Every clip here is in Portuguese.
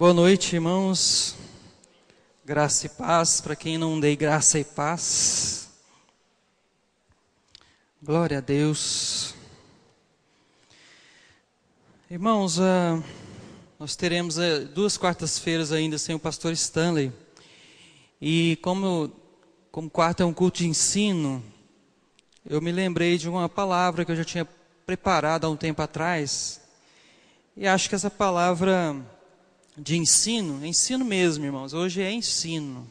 Boa noite, irmãos. Graça e paz para quem não dei graça e paz. Glória a Deus. Irmãos, nós teremos 2 quartas-feiras ainda sem o pastor Stanley. E como quarta é um culto de ensino, eu me lembrei de uma palavra que eu já tinha preparado há um tempo atrás. E acho que essa palavra de ensino, ensino mesmo, irmãos, hoje é ensino.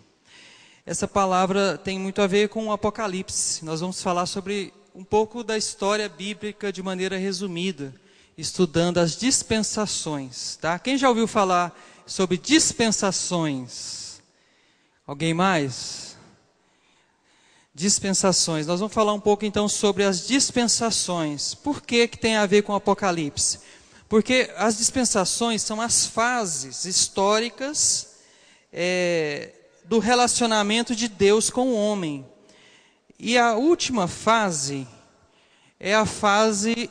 Essa palavra tem muito a ver com o Apocalipse. Nós vamos falar sobre um pouco da história bíblica de maneira resumida, estudando as dispensações, tá? Quem já ouviu falar sobre dispensações? Alguém mais? Dispensações. Nós vamos falar um pouco então sobre as dispensações. Por que tem a ver com o Apocalipse? Porque as dispensações são as fases históricas do relacionamento de Deus com o homem. E a última fase é a fase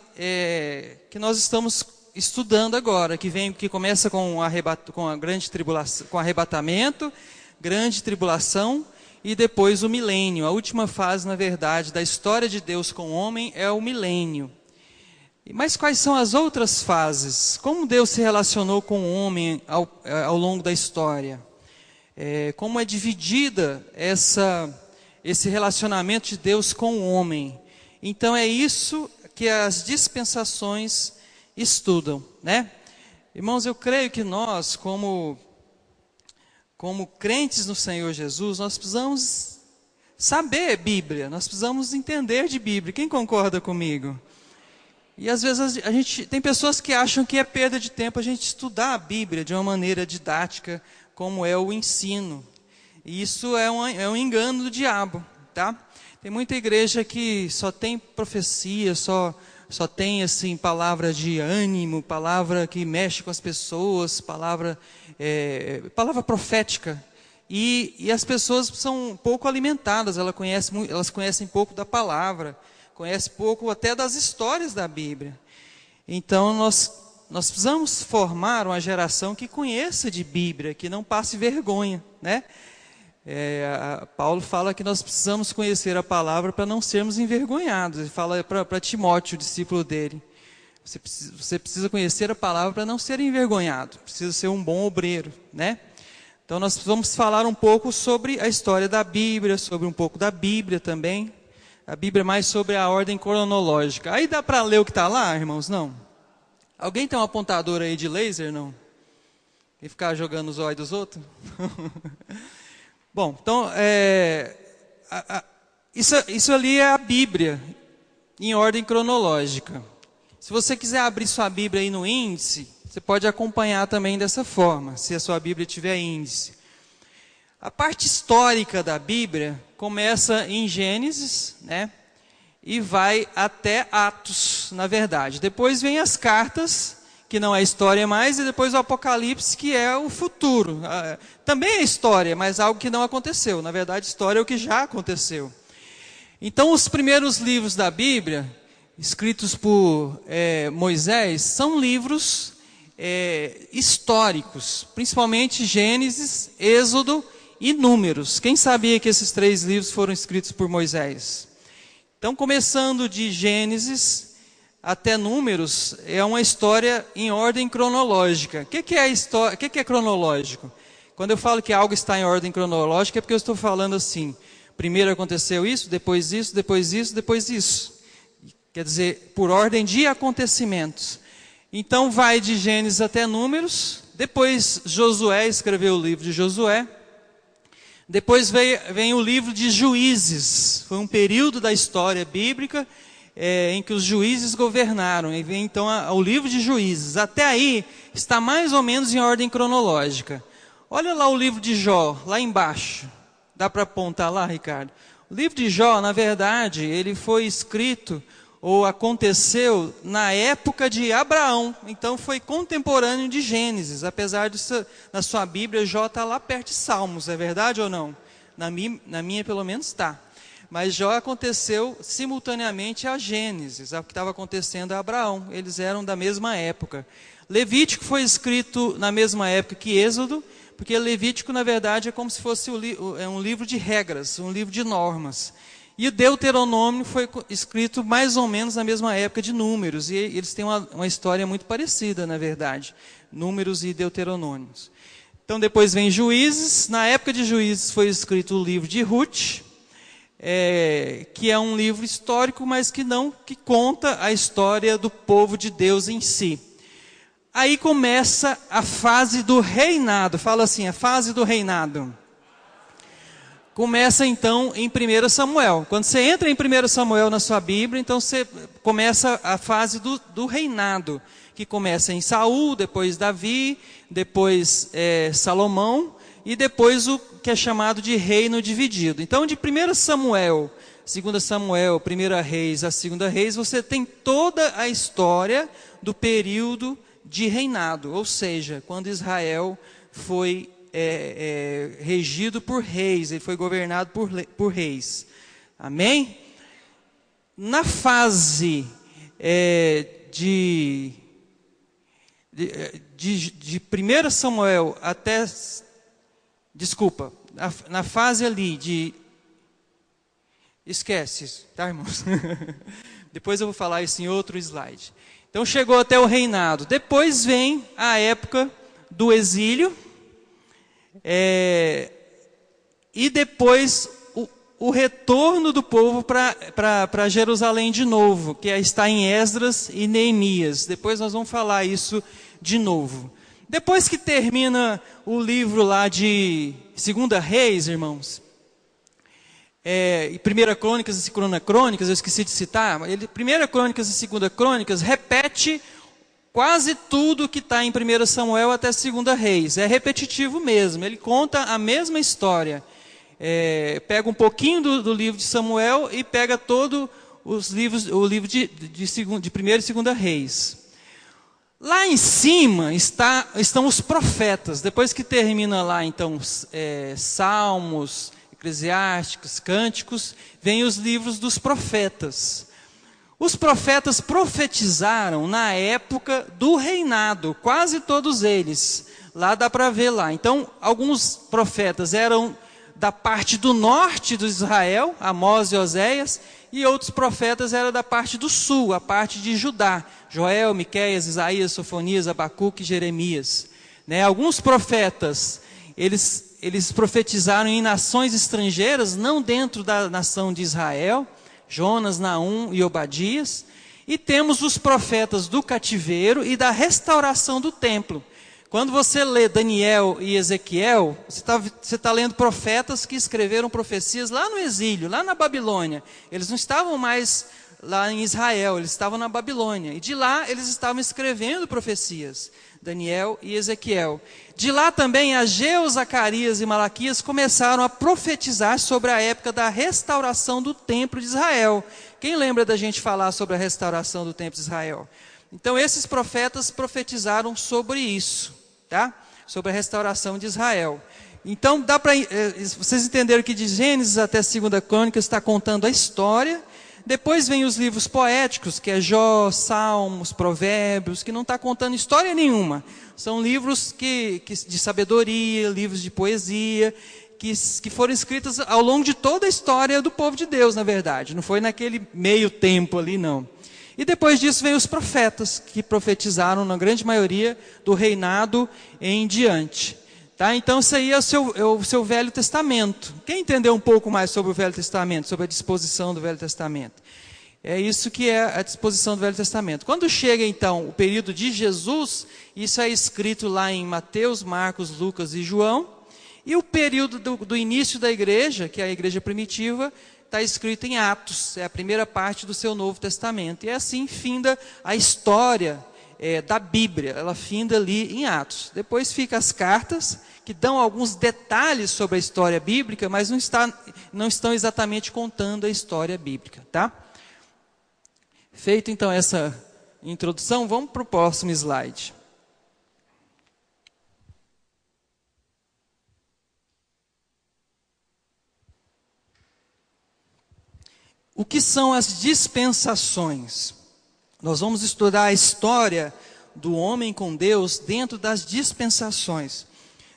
que nós estamos estudando agora, que começa com a grande tribulação, com arrebatamento, grande tribulação e depois o milênio. A última fase, na verdade, da história de Deus com o homem é o milênio. Mas quais são as outras fases? Como Deus se relacionou com o homem ao longo da história? Como é dividida esse relacionamento de Deus com o homem? Então é isso que as dispensações estudam, né? Irmãos, eu creio que nós, como crentes no Senhor Jesus, nós precisamos saber Bíblia, nós precisamos entender de Bíblia. Quem concorda comigo? E às vezes tem pessoas que acham que é perda de tempo a gente estudar a Bíblia de uma maneira didática, como é o ensino. E isso é um engano do diabo, tá? Tem muita igreja que só tem profecia, só tem assim palavra de ânimo, palavra que mexe com as pessoas, palavra profética. E as pessoas são pouco alimentadas, elas conhecem pouco da palavra, conhecem pouco até das histórias da Bíblia. Então nós precisamos formar uma geração que conheça de Bíblia, que não passe vergonha, né? Paulo fala que nós precisamos conhecer a palavra para não sermos envergonhados. Ele fala para Timóteo, o discípulo dele. Você precisa conhecer a palavra para não ser envergonhado. Precisa ser um bom obreiro, né? Então nós vamos falar um pouco sobre a história da Bíblia, sobre um pouco da Bíblia também. A Bíblia é mais sobre a ordem cronológica. Aí dá para ler o que está lá, irmãos? Não? Alguém tem um apontador aí de laser, não? E ficar jogando os olhos dos outros? Bom, então, isso ali é a Bíblia, em ordem cronológica. Se você quiser abrir sua Bíblia aí no índice, você pode acompanhar também dessa forma, se a sua Bíblia tiver índice. A parte histórica da Bíblia começa em Gênesis, né? E vai até Atos, na verdade. Depois vem as cartas, que não é história mais, e depois o Apocalipse, que é o futuro. Também é história, mas algo que não aconteceu. Na verdade, história é o que já aconteceu. Então, os primeiros livros da Bíblia, escritos por Moisés, são livros históricos, principalmente Gênesis, Êxodo e Números. Quem sabia que esses 3 livros foram escritos por Moisés? Então, começando de Gênesis até Números, é uma história em ordem cronológica. O que é cronológico? Quando eu falo que algo está em ordem cronológica, é porque eu estou falando assim, primeiro aconteceu isso, depois isso, depois isso, depois isso. Quer dizer, por ordem de acontecimentos. Então, vai de Gênesis até Números, depois Josué escreveu o livro de Josué, depois vem o livro de Juízes. Foi um período da história bíblica em que os juízes governaram. E vem então o livro de Juízes. Até aí está mais ou menos em ordem cronológica. Olha lá o livro de Jó, lá embaixo. Dá para apontar lá, Ricardo? O livro de Jó, na verdade, ele foi escrito ou aconteceu na época de Abraão. Então foi contemporâneo de Gênesis. Apesar disso, na sua Bíblia, Jó está lá perto de Salmos. É verdade ou não? Na minha pelo menos está. Mas Jó aconteceu simultaneamente a Gênesis, ao que estava acontecendo a Abraão. Eles eram da mesma época. Levítico foi escrito na mesma época que Êxodo, porque Levítico, na verdade, é como se fosse um livro de regras, um livro de normas. E o Deuteronômio foi escrito mais ou menos na mesma época de Números, e eles têm uma história muito parecida, na verdade, Números e Deuteronômios. Então depois vem Juízes. Na época de Juízes foi escrito o livro de Ruth, que é um livro histórico, mas que conta a história do povo de Deus em si. Aí começa a fase do reinado. Fala assim, a fase do reinado. Começa então em 1 Samuel. Quando você entra em 1 Samuel na sua Bíblia, então você começa a fase do reinado, que começa em Saul, depois Davi, depois Salomão, e depois o que é chamado de reino dividido. Então de 1 Samuel, 2 Samuel, 1 Reis, a 2 Reis, você tem toda a história do período de reinado, ou seja, quando Israel foi regido por reis, ele foi governado por reis. Amém? Na fase de 1 Samuel até... Desculpa, na fase ali de... Esquece isso, tá, irmãos? Depois eu vou falar isso em outro slide. Então chegou até o reinado. Depois vem a época do exílio. E depois o retorno do povo para Jerusalém de novo, que está em Esdras e Neemias. Depois nós vamos falar isso de novo. Depois que termina o livro lá de 2 Reis, irmãos, e 1 Crônicas e 2 Crônicas, eu esqueci de citar, 1 Crônicas e 2 Crônicas repete quase tudo que está em 1 Samuel até 2 Reis. É repetitivo mesmo, ele conta a mesma história. Pega um pouquinho do livro de Samuel e pega todo o livro de 1 e 2 Reis. Lá em cima estão os profetas. Depois que termina lá, então, Salmos, Eclesiásticos, Cânticos, vem os livros dos profetas. Os profetas profetizaram na época do reinado, quase todos eles. Lá dá para ver lá. Então, alguns profetas eram da parte do norte de Israel, Amós e Oséias, e outros profetas eram da parte do sul, a parte de Judá, Joel, Miqueias, Isaías, Sofonias, Abacuque e Jeremias. Alguns profetas, eles profetizaram em nações estrangeiras, não dentro da nação de Israel, Jonas, Naum e Obadias. E temos os profetas do cativeiro e da restauração do templo. Quando você lê Daniel e Ezequiel, você está lendo profetas que escreveram profecias lá no exílio, lá na Babilônia. Eles não estavam mais lá em Israel, eles estavam na Babilônia. E de lá eles estavam escrevendo profecias, Daniel e Ezequiel. De lá também Ageu, Zacarias e Malaquias começaram a profetizar sobre a época da restauração do templo de Israel. Quem lembra da gente falar sobre a restauração do templo de Israel? Então esses profetas profetizaram sobre isso, tá? Sobre a restauração de Israel. Então dá para vocês entenderam que de Gênesis até 2 Crônicas está contando a história. Depois vem os livros poéticos, que é Jó, Salmos, Provérbios, que não está contando história nenhuma. São livros de sabedoria, livros de poesia, que foram escritos ao longo de toda a história do povo de Deus, na verdade. Não foi naquele meio tempo ali, não. E depois disso vem os profetas, que profetizaram, na grande maioria, do reinado em diante. Tá? Então isso aí é o seu Velho Testamento. Quem entendeu um pouco mais sobre o Velho Testamento, sobre a disposição do Velho Testamento? É isso que é a disposição do Velho Testamento. Quando chega então o período de Jesus, isso é escrito lá em Mateus, Marcos, Lucas e João. E o período do início da igreja, que é a igreja primitiva, está escrito em Atos, é a primeira parte do seu Novo Testamento. E assim finda a história da Bíblia, ela finda ali em Atos. Depois fica as cartas, que dão alguns detalhes sobre a história bíblica, mas não estão exatamente contando a história bíblica, tá? Feito então essa introdução, vamos para o próximo slide. O que são as dispensações? Nós vamos estudar a história do homem com Deus dentro das dispensações.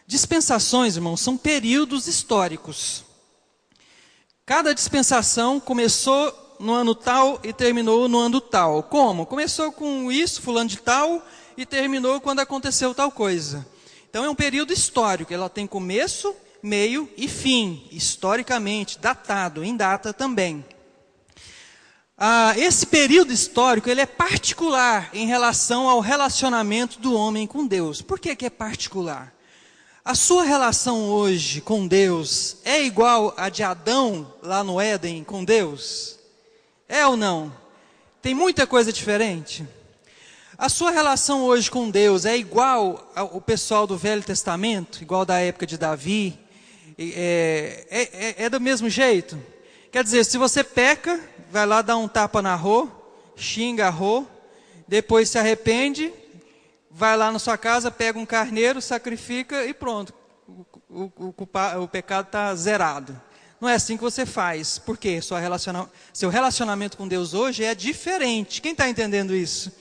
Dispensações, irmãos, são períodos históricos. Cada dispensação começou no ano tal e terminou no ano tal. Como? Começou com isso, fulano de tal, e terminou quando aconteceu tal coisa. Então é um período histórico, ela tem começo, meio e fim, historicamente, datado, em data também. Esse período histórico ele é particular em relação ao relacionamento do homem com Deus. Por que é particular? A sua relação hoje com Deus é igual a de Adão lá no Éden com Deus? É ou não? Tem muita coisa diferente? A sua relação hoje com Deus é igual ao pessoal do Velho Testamento? Igual da época de Davi? É do mesmo jeito? Quer dizer, se você peca, vai lá dar um tapa na Rô, xinga a Rô, depois se arrepende, vai lá na sua casa, pega um carneiro, sacrifica e pronto. O pecado está zerado. Não é assim que você faz. Por quê? Seu relacionamento com Deus hoje é diferente. Quem está entendendo isso?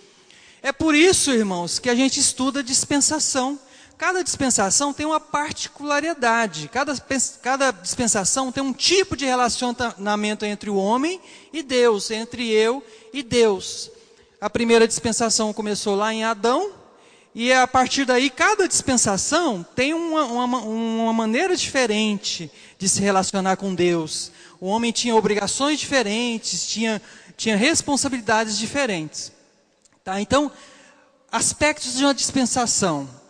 É por isso, irmãos, que a gente estuda dispensação. Cada dispensação tem uma particularidade. Cada dispensação tem um tipo de relacionamento entre o homem e Deus, entre eu e Deus. A primeira dispensação começou lá em Adão, e a partir daí cada dispensação tem uma maneira diferente de se relacionar com Deus. O homem tinha obrigações diferentes, tinha responsabilidades diferentes. Tá? Então, aspectos de uma dispensação.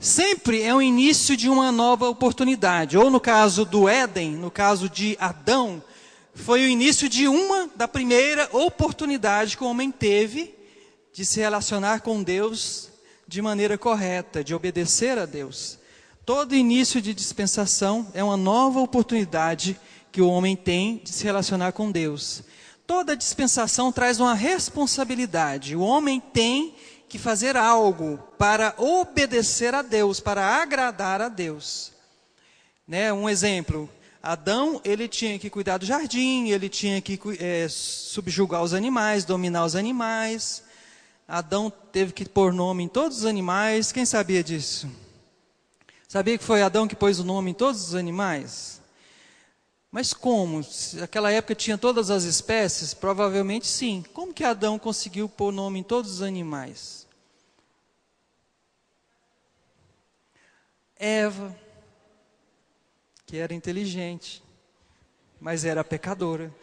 Sempre é o início de uma nova oportunidade. Ou no caso do Éden, no caso de Adão, foi o início da primeira oportunidade que o homem teve de se relacionar com Deus de maneira correta, de obedecer a Deus. Todo início de dispensação é uma nova oportunidade que o homem tem de se relacionar com Deus. Toda dispensação traz uma responsabilidade. O homem tem que fazer algo para obedecer a Deus, para agradar a Deus. Né? Um exemplo, Adão, ele tinha que cuidar do jardim, ele tinha que subjugar os animais, dominar os animais. Adão teve que pôr nome em todos os animais. Quem sabia disso? Sabia que foi Adão que pôs o nome em todos os animais? Mas como? Se naquela época tinha todas as espécies? Provavelmente sim. Como que Adão conseguiu pôr nome em todos os animais? Eva, que era inteligente, mas era pecadora.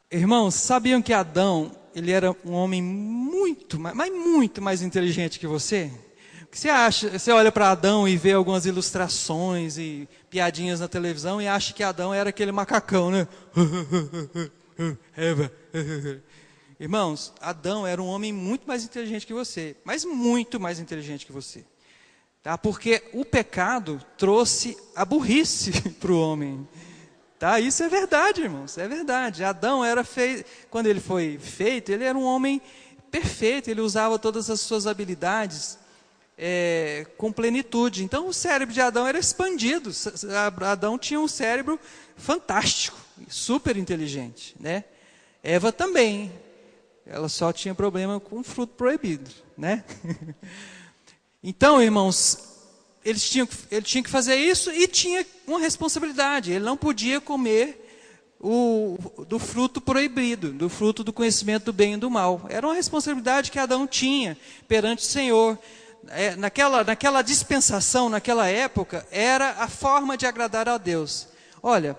Irmãos, sabiam que Adão, ele era um homem muito mais inteligente que você? O que você acha? Você olha para Adão e vê algumas ilustrações e piadinhas na televisão e acha que Adão era aquele macacão, né? Eva. Irmãos, Adão era um homem muito mais inteligente que você, mas muito mais inteligente que você. Tá? Porque o pecado trouxe a burrice para o homem. Tá? Isso é verdade, irmãos, é verdade. Adão quando ele foi feito, ele era um homem perfeito, ele usava todas as suas habilidades com plenitude. Então o cérebro de Adão era expandido. Adão tinha um cérebro fantástico, super inteligente, né? Eva também. Ela só tinha problema com o fruto proibido, né? Então, irmãos, ele tinha que fazer isso e tinha uma responsabilidade. Ele não podia comer do fruto proibido, do fruto do conhecimento do bem e do mal. Era uma responsabilidade que Adão tinha perante o Senhor. Naquela dispensação, naquela época, era a forma de agradar a Deus. Olha,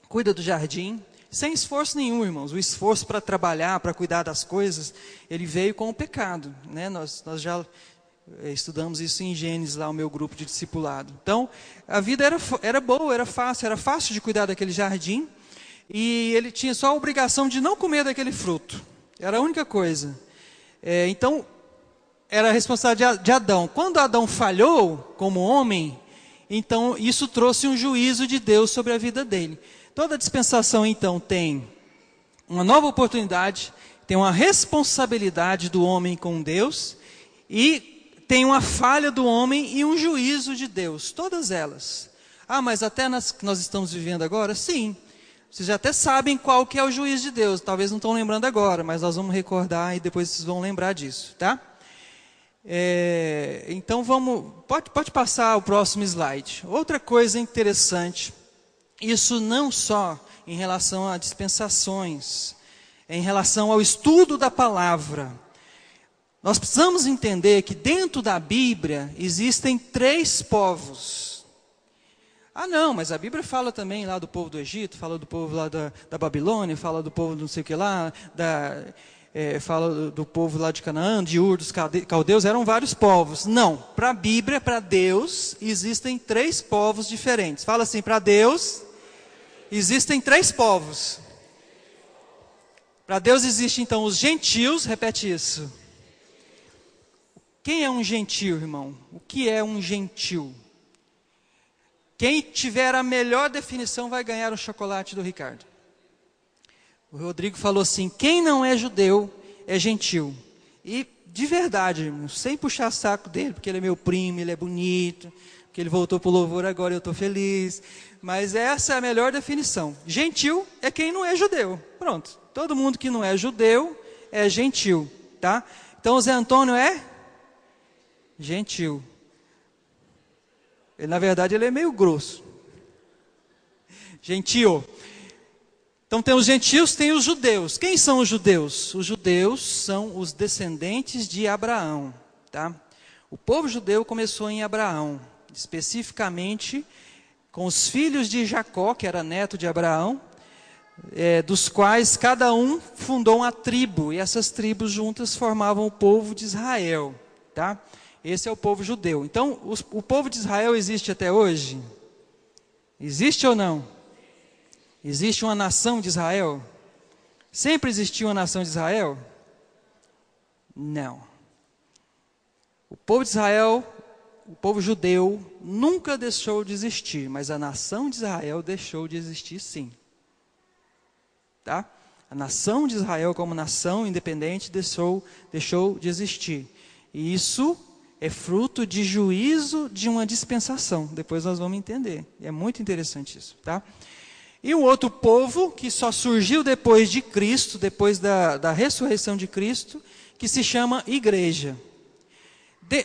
cuida do jardim, sem esforço nenhum, irmãos. O esforço para trabalhar, para cuidar das coisas, ele veio com o pecado, né? Nós já estudamos isso em Gênesis, lá o meu grupo de discipulado. Então, a vida era boa, era fácil de cuidar daquele jardim, e ele tinha só a obrigação de não comer daquele fruto. Era a única coisa. Então, era a responsabilidade de Adão. Quando Adão falhou como homem, então isso trouxe um juízo de Deus sobre a vida dele. Toda dispensação, então, tem uma nova oportunidade, tem uma responsabilidade do homem com Deus, e tem uma falha do homem e um juízo de Deus, todas elas. Ah, mas até nas que nós estamos vivendo agora? Sim. Vocês já até sabem qual que é o juiz de Deus. Talvez não estão lembrando agora, mas nós vamos recordar e depois vocês vão lembrar disso, tá? Então pode passar o próximo slide. Outra coisa interessante, isso não só em relação a dispensações, em relação ao estudo da palavra. Nós precisamos entender que dentro da Bíblia existem 3 povos. Ah não, mas a Bíblia fala também lá do povo do Egito, fala do povo lá da Babilônia, fala do povo não sei o que lá, fala do povo lá de Canaã, de Ur, dos caldeus, eram vários povos. Não, para a Bíblia, para Deus, existem 3 povos diferentes. Fala assim, para Deus, existem 3 povos. Para Deus existe então os gentios, repete isso. Quem é um gentio, irmão? O que é um gentio? Quem tiver a melhor definição vai ganhar um chocolate do Ricardo. O Rodrigo falou assim, quem não é judeu é gentil. E de verdade, irmão, sem puxar saco dele, porque ele é meu primo, ele é bonito, porque ele voltou para o louvor agora, eu estou feliz. Mas essa é a melhor definição. Gentil é quem não é judeu. Pronto, todo mundo que não é judeu é gentil, tá? Então o Zé Antônio é gentil. Na verdade ele é meio grosso. Gentil. Então tem os gentios, tem os judeus. Quem são os judeus? Os judeus são os descendentes de Abraão, tá? O povo judeu começou em Abraão, especificamente com os filhos de Jacó, que era neto de Abraão, dos quais cada um fundou uma tribo, e essas tribos juntas formavam o povo de Israel, tá? Esse é o povo judeu. Então, o povo de Israel existe até hoje? Existe ou não? Existe uma nação de Israel? Sempre existiu uma nação de Israel? Não. O povo de Israel, o povo judeu, nunca deixou de existir, mas a nação de Israel deixou de existir sim. Tá? A nação de Israel como nação independente deixou de existir. E isso é fruto de juízo de uma dispensação. Depois nós vamos entender. É muito interessante isso, tá? E um outro povo que só surgiu depois de Cristo, depois da ressurreição de Cristo, que se chama igreja.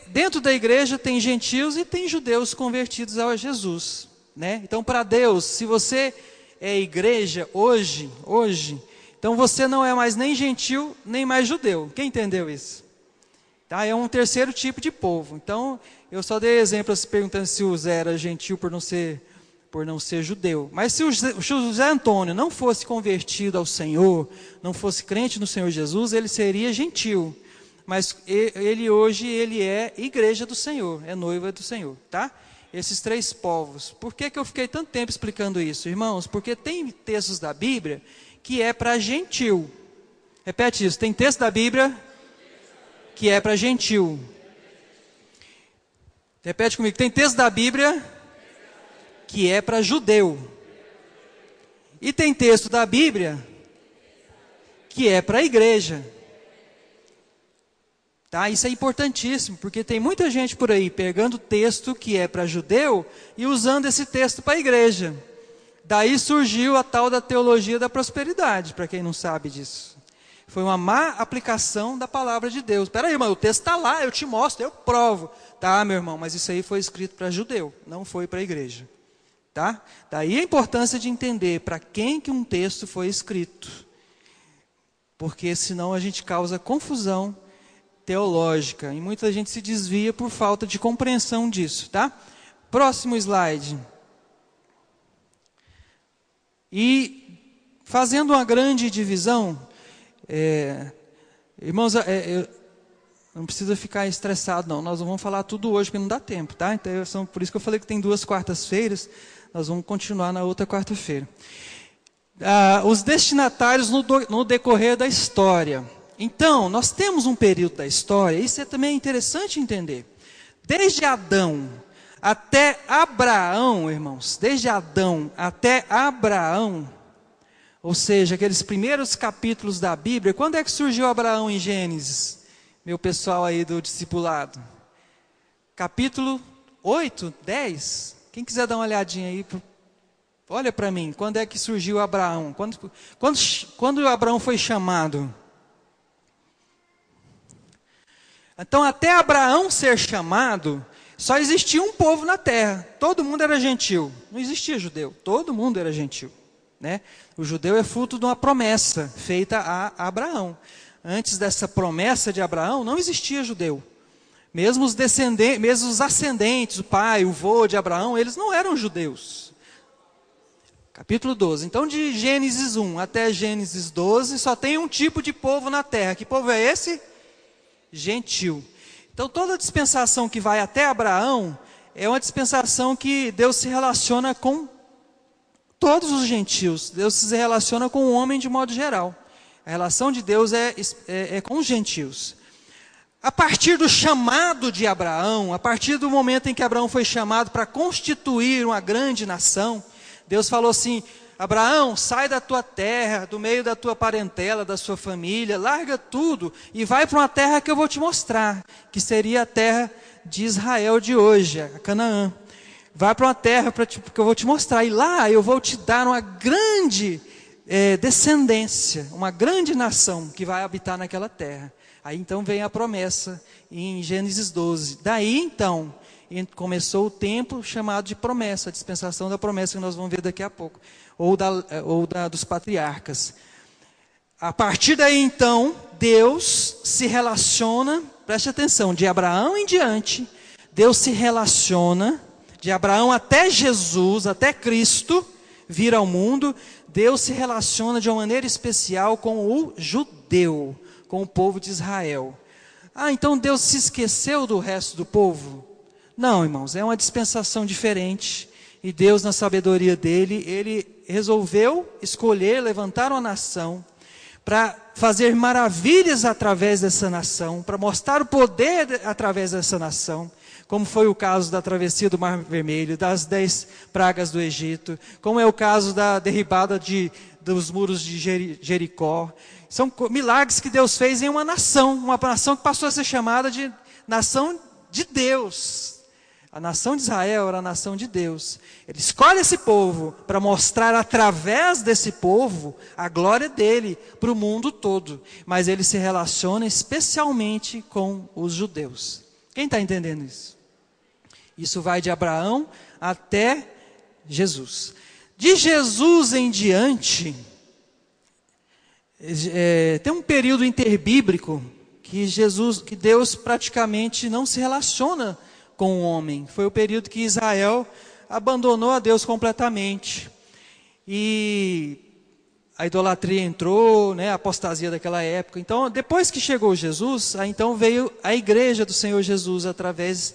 Dentro da igreja tem gentios e tem judeus convertidos a Jesus, né? Então, para Deus, se você é igreja hoje, então você não é mais nem gentil, nem mais judeu. Quem entendeu isso? Tá? É um terceiro tipo de povo. Então, eu só dei exemplos perguntando se o Zé era gentil por não ser judeu. Mas se o José Antônio não fosse convertido ao Senhor, não fosse crente no Senhor Jesus, ele seria gentil. Mas ele hoje é igreja do Senhor, é noiva do Senhor, tá? Esses 3 povos. Por que eu fiquei tanto tempo explicando isso, irmãos? Porque tem textos da Bíblia que é para gentil. Repete isso, tem texto da Bíblia que é para gentil. Repete comigo, tem texto da Bíblia que é para judeu. E tem texto da Bíblia que é para a igreja. Tá? Isso é importantíssimo, porque tem muita gente por aí pegando texto que é para judeu e usando esse texto para a igreja. Daí surgiu a tal da teologia da prosperidade, para quem não sabe disso. Foi uma má aplicação da palavra de Deus. Espera aí, irmão, o texto está lá, eu te mostro, eu provo. Tá, meu irmão, mas isso aí foi escrito para judeu, não foi para a igreja. Tá? Daí a importância de entender para quem que um texto foi escrito. Porque senão a gente causa confusão teológica. E muita gente se desvia por falta de compreensão disso. Tá? Próximo slide. E fazendo uma grande divisão, irmãos, não precisa ficar estressado não, nós não vamos falar tudo hoje porque não dá tempo, tá? Então, por isso que eu falei que tem 2 quartas-feiras, nós vamos continuar na outra quarta-feira. Os destinatários no decorrer da história. Então, nós temos um período da história, isso é também interessante entender. Desde Adão até Abraão, irmãos, desde Adão até Abraão, ou seja, aqueles primeiros capítulos da Bíblia. Quando é que surgiu Abraão em Gênesis? Meu pessoal aí do discipulado. Capítulo 8, 10? Quem quiser dar uma olhadinha aí, olha para mim, quando é que surgiu Abraão? Quando Abraão foi chamado? Então, até Abraão ser chamado, só existia um povo na terra. Todo mundo era gentil. Não existia judeu. Todo mundo era gentil, né? O judeu é fruto de uma promessa feita a Abraão. Antes dessa promessa de Abraão, não existia judeu. Mesmo os descendentes, mesmo os ascendentes, o pai, o vô de Abraão, eles não eram judeus. Capítulo 12. Então, de Gênesis 1 até Gênesis 12, só tem um tipo de povo na terra. Que povo é esse? Gentil. Então, toda dispensação que vai até Abraão é uma dispensação que Deus se relaciona com todos os gentios. Deus se relaciona com o homem de modo geral. A relação de Deus é com os gentios. A partir do chamado de Abraão, a partir do momento em que Abraão foi chamado para constituir uma grande nação, Deus falou assim: Abraão, sai da tua terra, do meio da tua parentela, da sua família, larga tudo e vai para uma terra que eu vou te mostrar, que seria a terra de Israel de hoje, a Canaã. Vai para uma terra que eu vou te mostrar, e lá eu vou te dar uma grande descendência, uma grande nação que vai habitar naquela terra. Aí então vem a promessa em Gênesis 12. Daí então começou o tempo chamado de promessa, a dispensação da promessa que nós vamos ver daqui a pouco. Ou dos patriarcas. A partir daí então, Deus se relaciona, preste atenção, de Abraão em diante, Deus se relaciona, de Abraão até Jesus, até Cristo vir ao mundo, Deus se relaciona de uma maneira especial com o judeu, com o povo de Israel. Então Deus se esqueceu do resto do povo? Não, irmãos, é uma dispensação diferente. E Deus, na sabedoria dele, ele resolveu escolher, levantar uma nação para fazer maravilhas através dessa nação, para mostrar o poder através dessa nação, como foi o caso da travessia do Mar Vermelho, das 10 pragas do Egito, como é o caso da derribada dos muros de Jericó. São milagres que Deus fez em uma nação que passou a ser chamada de nação de Deus. A nação de Israel era a nação de Deus. Ele escolhe esse povo para mostrar através desse povo a glória dele para o mundo todo. Mas ele se relaciona especialmente com os judeus. Quem está entendendo isso? Isso vai de Abraão até Jesus. De Jesus em diante, tem um período interbíblico que Deus praticamente não se relaciona com o homem. Foi o período que Israel abandonou a Deus completamente. E a idolatria entrou, né, a apostasia daquela época. Então, depois que chegou Jesus, então veio a igreja do Senhor Jesus através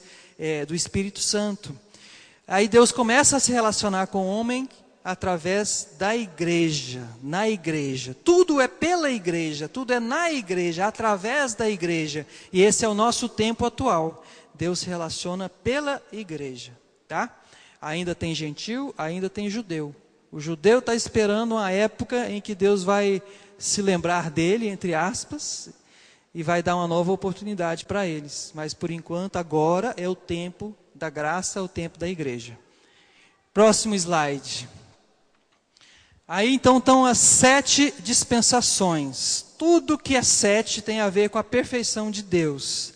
do Espírito Santo. Aí Deus começa a se relacionar com o homem através da igreja, na igreja. Tudo é pela igreja, tudo é na igreja, através da igreja. E esse é o nosso tempo atual. Deus se relaciona pela igreja, tá? Ainda tem gentil, ainda tem judeu. O judeu está esperando uma época em que Deus vai se lembrar dele, entre aspas, e vai dar uma nova oportunidade para eles. Mas por enquanto, agora é o tempo da graça, é o tempo da igreja. Próximo slide. Aí então estão as 7 dispensações. Tudo que é 7 tem a ver com a perfeição de Deus.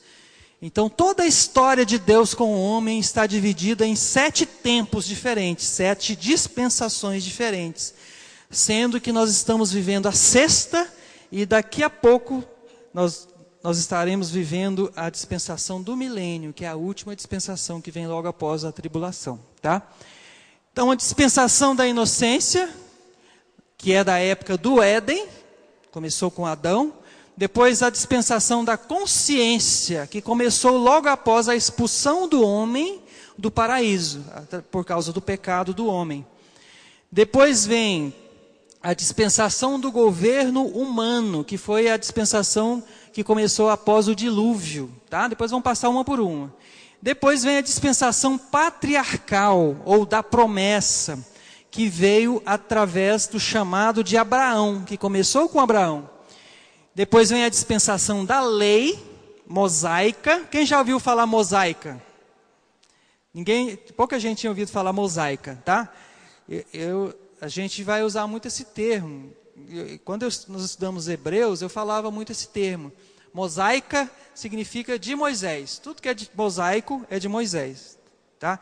Então toda a história de Deus com o homem está dividida em 7 tempos diferentes, 7 dispensações diferentes. Sendo que nós estamos vivendo a 6ª e daqui a pouco nós estaremos vivendo a dispensação do milênio, que é a última dispensação que vem logo após a tribulação, tá? Então a dispensação da inocência, que é da época do Éden, começou com Adão. Depois a dispensação da consciência, que começou logo após a expulsão do homem do paraíso, por causa do pecado do homem. Depois vem a dispensação do governo humano, que foi a dispensação que começou após o dilúvio, tá? Depois vamos passar uma por uma. Depois vem a dispensação patriarcal, ou da promessa, que veio através do chamado de Abraão, que começou com Abraão. Depois vem a dispensação da lei mosaica. Quem já ouviu falar mosaica? Pouca gente tinha ouvido falar mosaica, tá? A gente vai usar muito esse termo. Quando nós estudamos Hebreus, eu falava muito esse termo. Mosaica significa de Moisés. Tudo que é de mosaico é de Moisés, tá?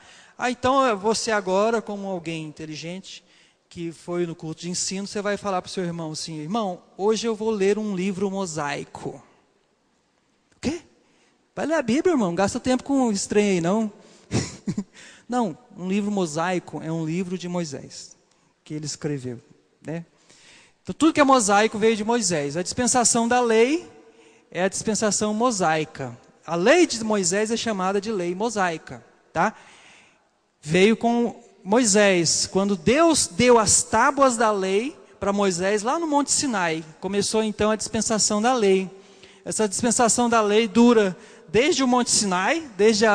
Então você agora, como alguém inteligente, que foi no culto de ensino, você vai falar para o seu irmão assim: irmão, hoje eu vou ler um livro mosaico. O quê? Vai ler a Bíblia, irmão, não gasta tempo com estranho aí, não. Não, um livro mosaico é um livro de Moisés, que ele escreveu, né? Então tudo que é mosaico veio de Moisés. A dispensação da lei é a dispensação mosaica. A lei de Moisés é chamada de lei mosaica, tá? Veio com Moisés, quando Deus deu as tábuas da lei para Moisés lá no Monte Sinai. Começou então a dispensação da lei. Essa dispensação da lei dura desde o Monte Sinai, desde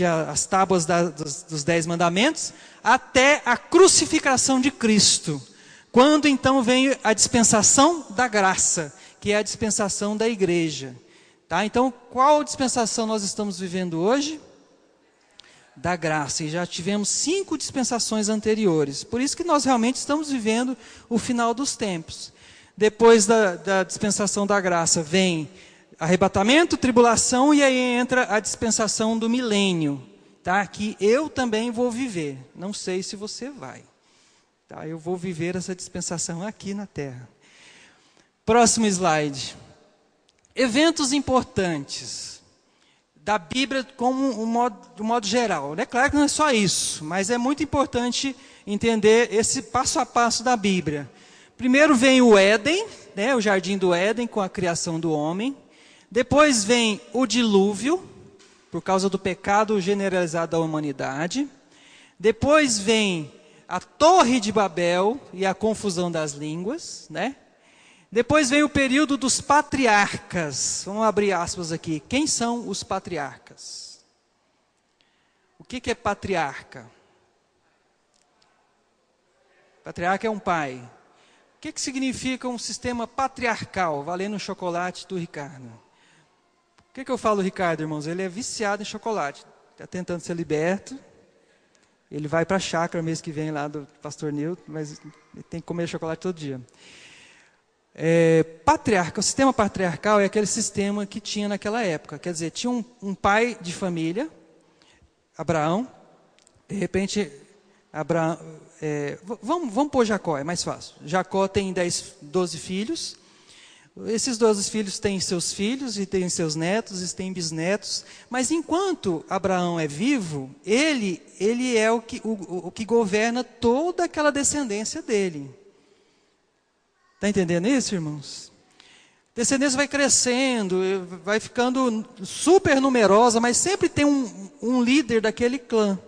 as tábuas dos 10 mandamentos, até a crucificação de Cristo. Quando então vem a dispensação da graça, que é a dispensação da igreja. Tá? Então, qual dispensação nós estamos vivendo hoje? Da graça. E já tivemos 5 dispensações anteriores. Por isso que nós realmente estamos vivendo o final dos tempos. Depois da dispensação da graça vem arrebatamento, tribulação, e aí entra a dispensação do milênio, tá? Que eu também vou viver. Não sei se você vai. Tá? Eu vou viver essa dispensação aqui na Terra. Próximo slide. Eventos importantes da Bíblia como de um modo geral. É claro que não é só isso, mas é muito importante entender esse passo a passo da Bíblia. Primeiro vem o Éden, né, o jardim do Éden com a criação do homem. Depois vem o dilúvio, por causa do pecado generalizado da humanidade. Depois vem a Torre de Babel e a confusão das línguas, né? Depois vem o período dos patriarcas. Vamos abrir aspas aqui. Quem são os patriarcas? O que é patriarca? Patriarca é um pai. O que significa um sistema patriarcal? Valendo um chocolate do Ricardo. Por que eu falo Ricardo, irmãos? Ele é viciado em chocolate. Está tentando ser liberto. Ele vai para a chácara mês que vem lá do pastor Nilton, mas ele tem que comer chocolate todo dia. O sistema patriarcal é aquele sistema que tinha naquela época. Quer dizer, tinha um pai de família, Abraão. De repente, Abraão... vamos pôr Jacó, é mais fácil. Jacó tem 12 filhos. Esses 12 filhos têm seus filhos, e têm seus netos, e têm bisnetos. Mas enquanto Abraão é vivo, ele é o que governa toda aquela descendência dele. Está entendendo isso, irmãos? A descendência vai crescendo, vai ficando super numerosa, mas sempre tem um líder daquele clã.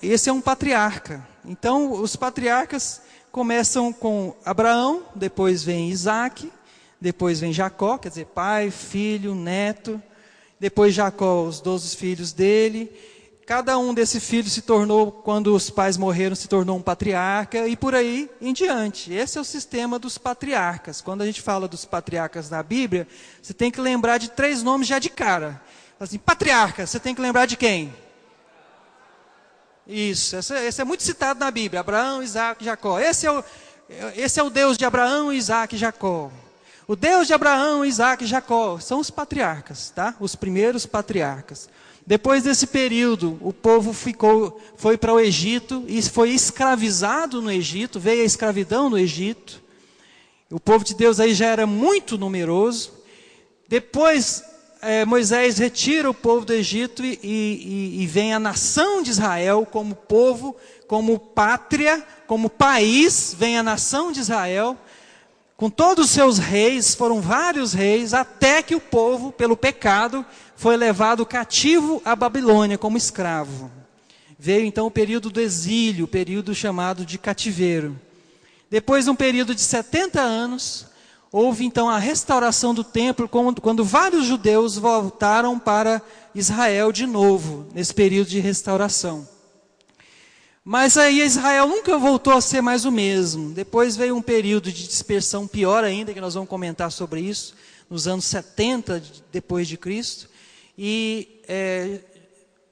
Esse é um patriarca. Então, os patriarcas começam com Abraão, depois vem Isaac, depois vem Jacó, quer dizer, pai, filho, neto. Depois Jacó, os 12 filhos dele. Cada um desses filhos se tornou, quando os pais morreram, se tornou um patriarca, e por aí em diante. Esse é o sistema dos patriarcas. Quando a gente fala dos patriarcas na Bíblia, você tem que lembrar de 3 nomes já de cara. Assim, patriarca, você tem que lembrar de quem? Isso, esse é muito citado na Bíblia. Abraão, Isaac, Jacó. Esse é o Deus de Abraão, Isaac e Jacó. O Deus de Abraão, Isaac e Jacó são os patriarcas, tá? Os primeiros patriarcas. Depois desse período, o povo foi para o Egito e foi escravizado no Egito, veio a escravidão no Egito. O povo de Deus aí já era muito numeroso. Depois, Moisés retira o povo do Egito e vem a nação de Israel como povo, como pátria, como país, vem a nação de Israel. Com todos os seus reis, foram vários reis, até que o povo, pelo pecado, foi levado cativo à Babilônia como escravo. Veio então o período do exílio, o período chamado de cativeiro. Depois de um período de 70 anos, houve então a restauração do templo, quando vários judeus voltaram para Israel de novo, nesse período de restauração. Mas aí Israel nunca voltou a ser mais o mesmo. Depois veio um período de dispersão pior ainda, que nós vamos comentar sobre isso, nos anos 70 depois de Cristo. E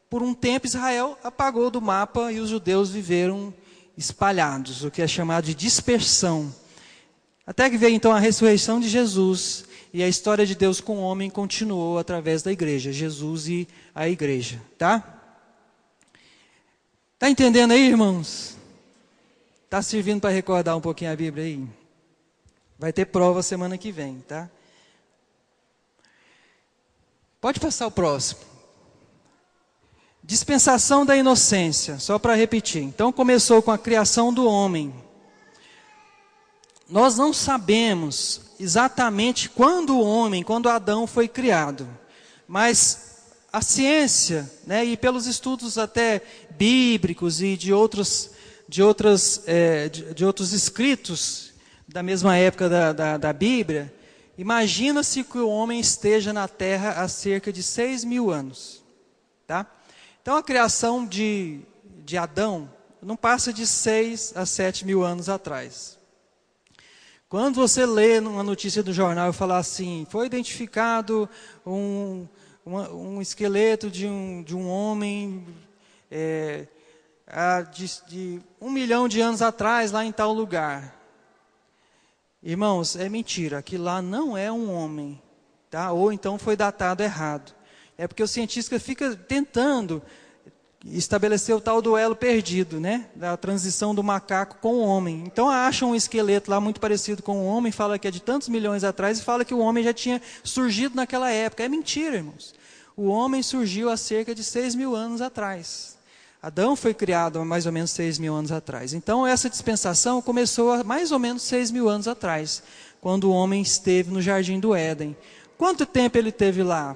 por um tempo Israel apagou do mapa e os judeus viveram espalhados, o que é chamado de dispersão. Até que veio então a ressurreição de Jesus e a história de Deus com o homem continuou através da igreja, Jesus e a igreja, tá? Tá entendendo aí, irmãos? Tá servindo para recordar um pouquinho a Bíblia aí? Vai ter prova semana que vem, tá? Pode passar o próximo. Dispensação da inocência, só para repetir. Então começou com a criação do homem. Nós não sabemos exatamente quando Adão foi criado, mas a ciência, né, e pelos estudos até bíblicos e de outros escritos da mesma época da Bíblia, imagina-se que o homem esteja na Terra há cerca de 6.000 anos. Tá? Então a criação de Adão não passa de 6 a 7.000 anos atrás. Quando você lê uma notícia do jornal e falar assim, foi identificado um esqueleto de um homem de 1 milhão de anos atrás, lá em tal lugar. Irmãos, é mentira, aquilo lá não é um homem, tá? Ou então foi datado errado. É porque o cientista fica tentando estabelecer o tal duelo perdido, né? Da transição do macaco com o homem. Então acham um esqueleto lá muito parecido com o homem, fala que é de tantos milhões atrás e fala que o homem já tinha surgido naquela época. É mentira, irmãos. O homem surgiu há cerca de 6.000 anos atrás. Adão foi criado há mais ou menos 6.000 anos atrás. Então essa dispensação começou há mais ou menos 6.000 anos atrás, quando o homem esteve no Jardim do Éden. Quanto tempo ele teve lá?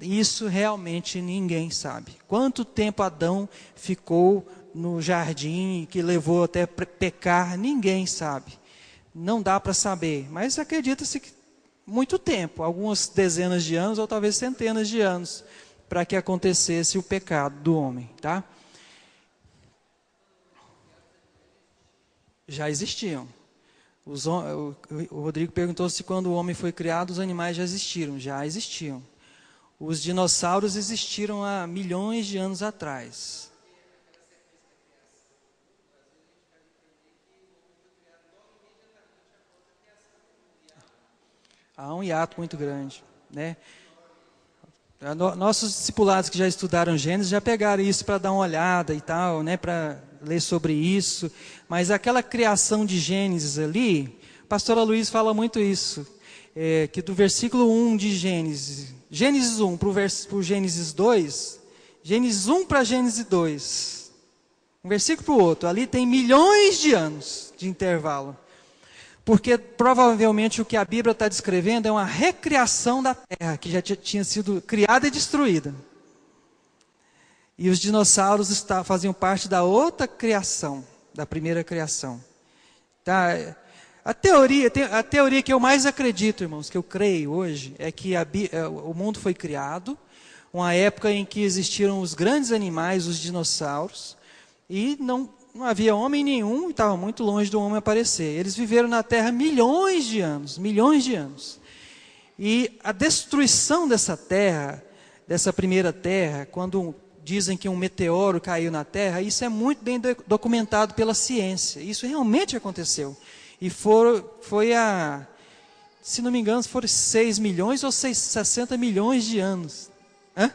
Isso realmente ninguém sabe. Quanto tempo Adão ficou no jardim, que levou até pecar, ninguém sabe. Não dá para saber, mas acredita-se que muito tempo, algumas dezenas de anos ou talvez centenas de anos, para que acontecesse o pecado do homem, tá? Já existiam. O Rodrigo perguntou se quando o homem foi criado os animais já existiram. Já existiam. Os dinossauros existiram há milhões de anos atrás. Há um hiato muito grande, né? Nossos discipulados que já estudaram Gênesis já pegaram isso para dar uma olhada e tal, né? Para ler sobre isso. Mas aquela criação de Gênesis ali, a pastora Luiz fala muito isso. Que do versículo 1 de Gênesis 1 para o Gênesis 2, Gênesis 1 para Gênesis 2, um versículo para o outro, ali tem milhões de anos de intervalo, porque provavelmente o que a Bíblia está descrevendo é uma recriação da Terra, que já tinha sido criada e destruída, e os dinossauros faziam parte da outra criação, da primeira criação, tá? A teoria que eu mais acredito, irmãos, que eu creio hoje, é que o mundo foi criado, uma época em que existiram os grandes animais, os dinossauros, e não havia homem nenhum, e estava muito longe do homem aparecer. Eles viveram na Terra milhões de anos. E a destruição dessa terra, dessa primeira terra, quando dizem que um meteoro caiu na Terra, isso é muito bem documentado pela ciência. Isso realmente aconteceu. E se não me engano, foram 6 milhões ou 60 milhões de anos. Hã?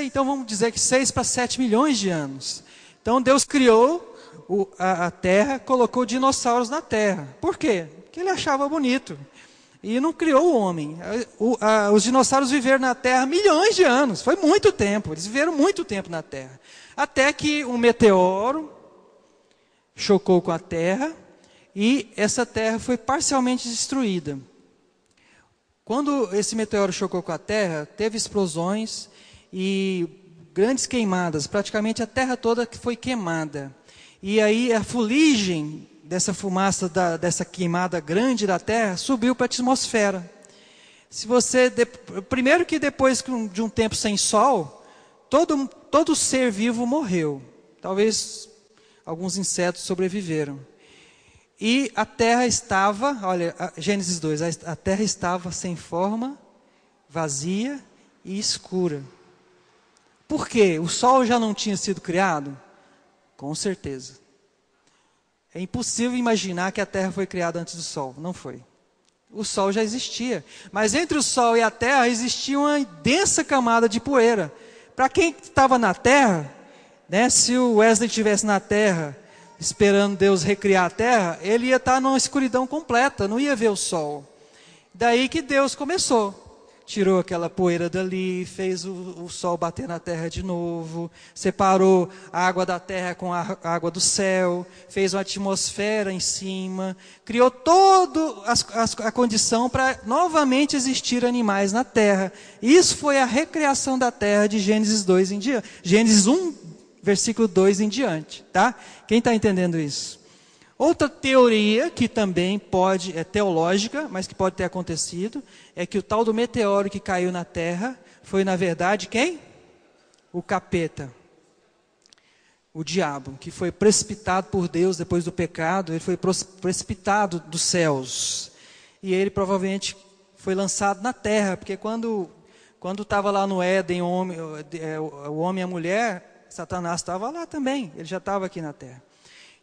Então vamos dizer que 6 para 7 milhões de anos. Então Deus criou a Terra, colocou dinossauros na Terra. Por quê? Porque Ele achava bonito. E não criou o homem. Os dinossauros viveram na Terra milhões de anos. Foi muito tempo. Eles viveram muito tempo na Terra. Até que um meteoro chocou com a terra e essa terra foi parcialmente destruída. Quando esse meteoro chocou com a terra, teve explosões e grandes queimadas, praticamente a terra toda foi queimada. E aí a fuligem dessa fumaça, dessa queimada grande da terra, subiu para a atmosfera. Primeiro que depois de um tempo sem sol, todo ser vivo morreu. Talvez alguns insetos sobreviveram. E a terra estava, olha, Gênesis 2, a terra estava sem forma, vazia e escura. Por quê? O sol já não tinha sido criado? Com certeza. É impossível imaginar que a terra foi criada antes do sol. Não foi. O sol já existia. Mas entre o sol e a terra existia uma densa camada de poeira. Para quem estava na terra, né, se o Wesley estivesse na terra, esperando Deus recriar a terra, ele ia estar numa escuridão completa, não ia ver o sol. Daí que Deus começou. Tirou aquela poeira dali, fez o sol bater na terra de novo, separou a água da terra com a água do céu, fez uma atmosfera em cima, criou toda a condição para novamente existir animais na terra. Isso foi a recriação da terra de Gênesis 2 em diante, Gênesis 1, versículo 2 em diante, tá? Quem está entendendo isso? Outra teoria que também é teológica, mas que pode ter acontecido, é que o tal do meteoro que caiu na terra foi, na verdade, quem? O capeta. O diabo, que foi precipitado por Deus depois do pecado, ele foi precipitado dos céus. E ele provavelmente foi lançado na terra, porque quando estava lá no Éden o homem e a mulher, Satanás estava lá também, ele já estava aqui na terra.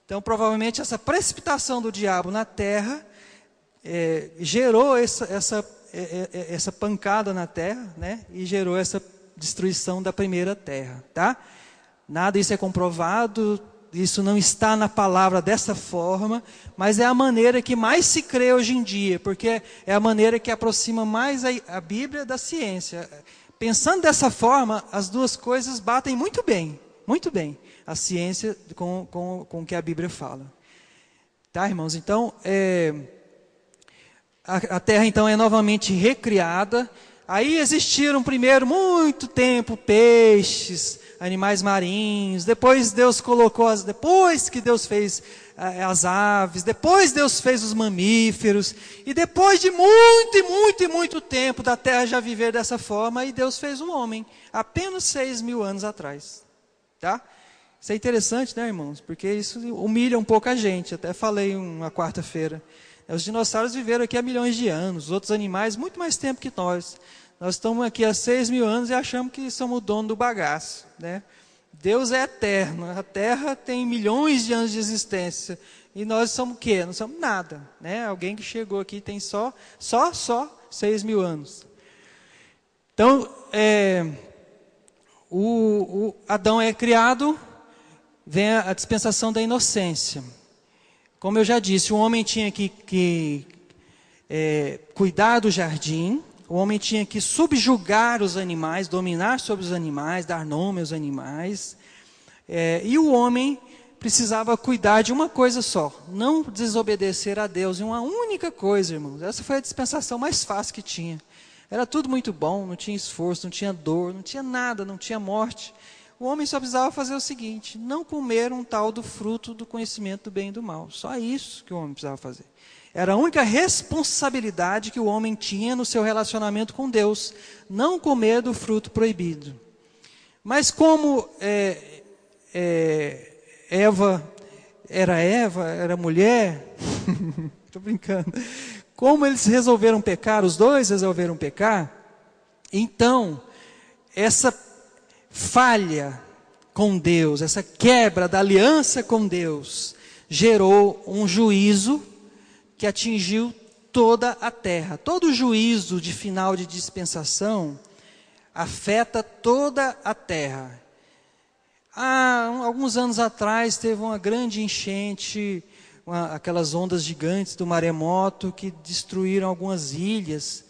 Então, provavelmente, essa precipitação do diabo na terra gerou essa pancada na terra, né? E gerou essa destruição da primeira terra, tá? Nada disso é comprovado, isso não está na palavra dessa forma, mas é a maneira que mais se crê hoje em dia, porque é a maneira que aproxima mais a Bíblia da ciência. Pensando dessa forma, as duas coisas batem muito bem, a ciência com o que a Bíblia fala. Tá, irmãos? Então, a terra então é novamente recriada. Aí existiram primeiro muito tempo peixes, animais marinhos. Depois depois que Deus fez as aves, depois Deus fez os mamíferos. E depois de muito tempo da terra já viver dessa forma, aí Deus fez o homem, apenas 6.000 anos atrás. Tá? Isso é interessante, né, irmãos? Porque isso humilha um pouco a gente. Até falei uma quarta-feira. Os dinossauros viveram aqui há milhões de anos. Os outros animais, muito mais tempo que nós. Nós estamos aqui há 6.000 anos e achamos que somos o dono do bagaço, né? Deus é eterno. A Terra tem milhões de anos de existência. E nós somos o quê? Não somos nada, né? Alguém que chegou aqui tem só 6.000 anos. Então, o Adão é criado, vem a dispensação da inocência. Como eu já disse, o homem tinha que cuidar do jardim, o homem tinha que subjugar os animais, dominar sobre os animais, dar nome aos animais. E o homem precisava cuidar de uma coisa só, não desobedecer a Deus em uma única coisa, irmãos. Essa foi a dispensação mais fácil que tinha. Era tudo muito bom, não tinha esforço, não tinha dor, não tinha nada, não tinha morte. O homem só precisava fazer o seguinte: não comer um tal do fruto do conhecimento do bem e do mal. Só isso que o homem precisava fazer. Era a única responsabilidade que o homem tinha no seu relacionamento com Deus. Não comer do fruto proibido. Mas como Eva era mulher, estou brincando. Como eles resolveram pecar, os dois resolveram pecar, então, essa falha com Deus, essa quebra da aliança com Deus, gerou um juízo que atingiu toda a terra. Todo juízo de final de dispensação afeta toda a terra. Há alguns anos atrás teve uma grande enchente, aquelas ondas gigantes do maremoto que destruíram algumas ilhas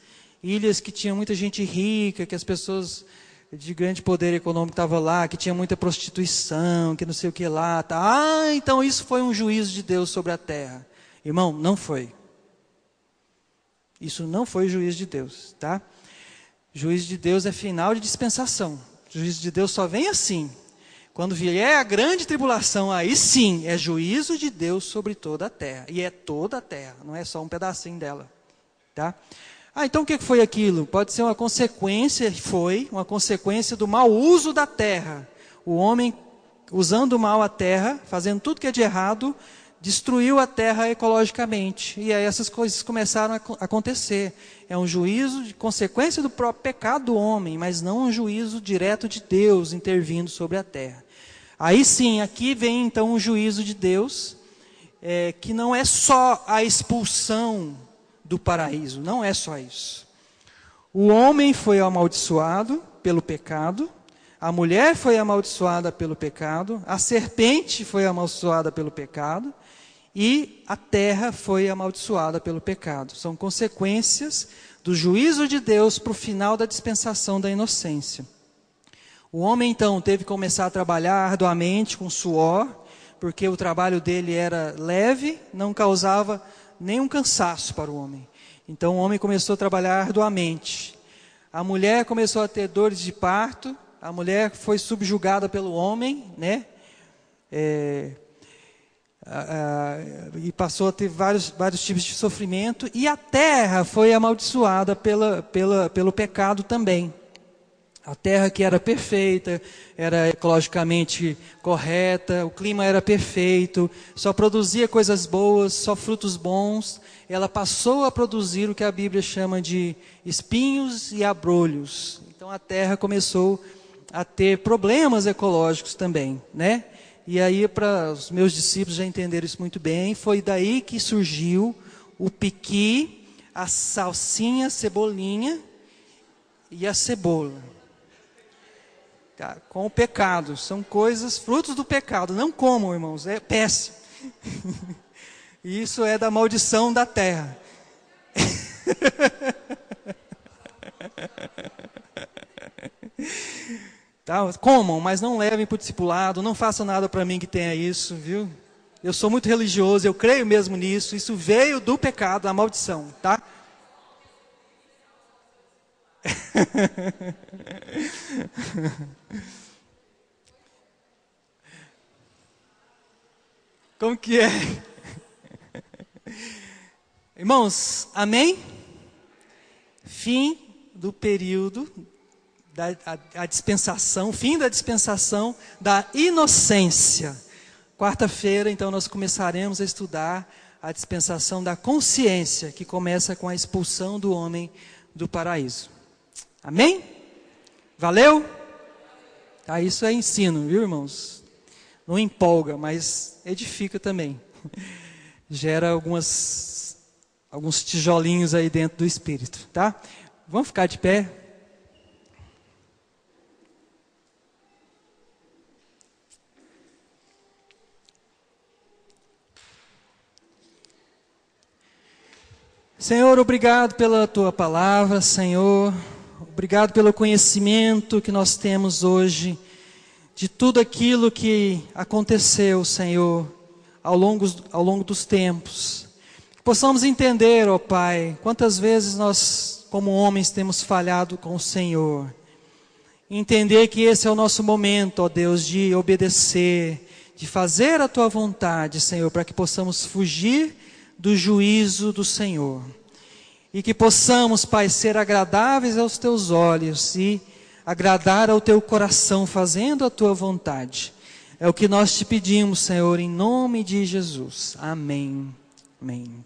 que tinham muita gente rica, que as pessoas de grande poder econômico estavam lá, que tinha muita prostituição, que não sei o que lá. Tá. Então isso foi um juízo de Deus sobre a terra. Irmão, não foi. Isso não foi juízo de Deus, tá? Juízo de Deus é final de dispensação. Juízo de Deus só vem assim. Quando vier a grande tribulação, aí sim, é juízo de Deus sobre toda a terra. E é toda a terra, não é só um pedacinho dela. Tá? Então o que foi aquilo? Pode ser uma consequência do mau uso da terra. O homem usando mal a terra, fazendo tudo que é de errado, destruiu a terra ecologicamente. E aí essas coisas começaram a acontecer. É um juízo de consequência do próprio pecado do homem, mas não um juízo direto de Deus intervindo sobre a terra. Aí sim, aqui vem então o juízo de Deus, que não é só a expulsão do paraíso, não é só isso. O homem foi amaldiçoado pelo pecado, a mulher foi amaldiçoada pelo pecado, a serpente foi amaldiçoada pelo pecado, e a terra foi amaldiçoada pelo pecado. São consequências do juízo de Deus para o final da dispensação da inocência. O homem então teve que começar a trabalhar arduamente com suor, porque o trabalho dele era leve, não causava nenhum cansaço para o homem. Então o homem começou a trabalhar arduamente. A mulher começou a ter dores de parto, a mulher foi subjugada pelo homem, né? E passou a ter vários tipos de sofrimento, e a terra foi amaldiçoada pelo pecado também. A terra que era perfeita, era ecologicamente correta, o clima era perfeito, só produzia coisas boas, só frutos bons, ela passou a produzir o que a Bíblia chama de espinhos e abrolhos. Então a terra começou a ter problemas ecológicos também, né? E aí, para os meus discípulos já entenderam isso muito bem, foi daí que surgiu o piqui, a salsinha, a cebolinha e a cebola. Tá? Com o pecado, são coisas, frutos do pecado. Não comam, irmãos, é péssimo. Isso é da maldição da terra. Tá? Comam, mas não levem para o discipulado, não façam nada para mim que tenha isso, viu? Eu sou muito religioso, eu creio mesmo nisso, isso veio do pecado, da maldição, tá? Como que é? Irmãos, amém? Fim do período a dispensação, fim da dispensação da inocência. Quarta-feira, então, nós começaremos a estudar a dispensação da consciência, que começa com a expulsão do homem do paraíso. Amém? Valeu? Tá, isso é ensino, viu, irmãos? Não empolga, mas edifica também. Gera alguns tijolinhos aí dentro do espírito, tá? Vamos ficar de pé? Senhor, obrigado pela Tua palavra, Senhor. Obrigado pelo conhecimento que nós temos hoje de tudo aquilo que aconteceu, Senhor, ao longo dos tempos. Que possamos entender, ó Pai, quantas vezes nós, como homens, temos falhado com o Senhor. Entender que esse é o nosso momento, ó Deus, de obedecer, de fazer a Tua vontade, Senhor, para que possamos fugir do juízo do Senhor. E que possamos, Pai, ser agradáveis aos Teus olhos e agradar ao Teu coração, fazendo a Tua vontade. É o que nós te pedimos, Senhor, em nome de Jesus. Amém. Amém.